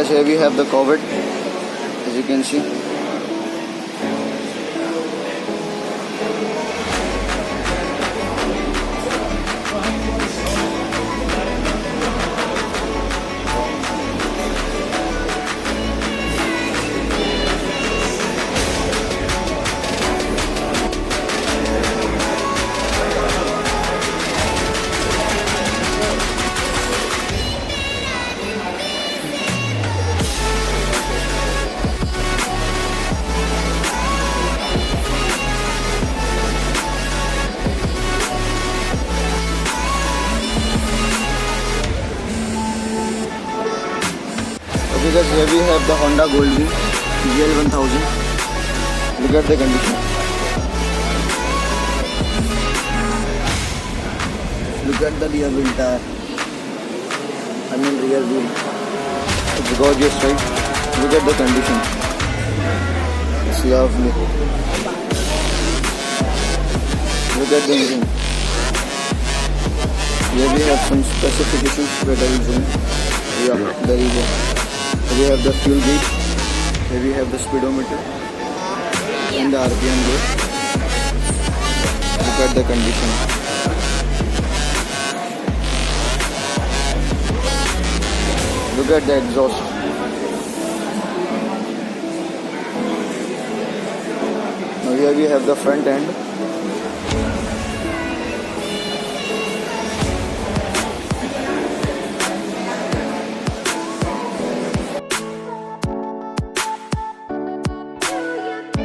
guys, here we have the Corvette, as you can see. Okay guys, here we have the Honda Goldwing GL1000. Look at the condition. Look at the rear wheel tire. Rear wheel. It's gorgeous, right? Look at the condition. It's lovely. Look at the engine. Here we have some specifications that I will zoom. Yeah, there you go. Here we have the fuel gauge. Here we have the speedometer and the RPM gauge. Look at the condition. Look at the exhaust. Now here we have the front end.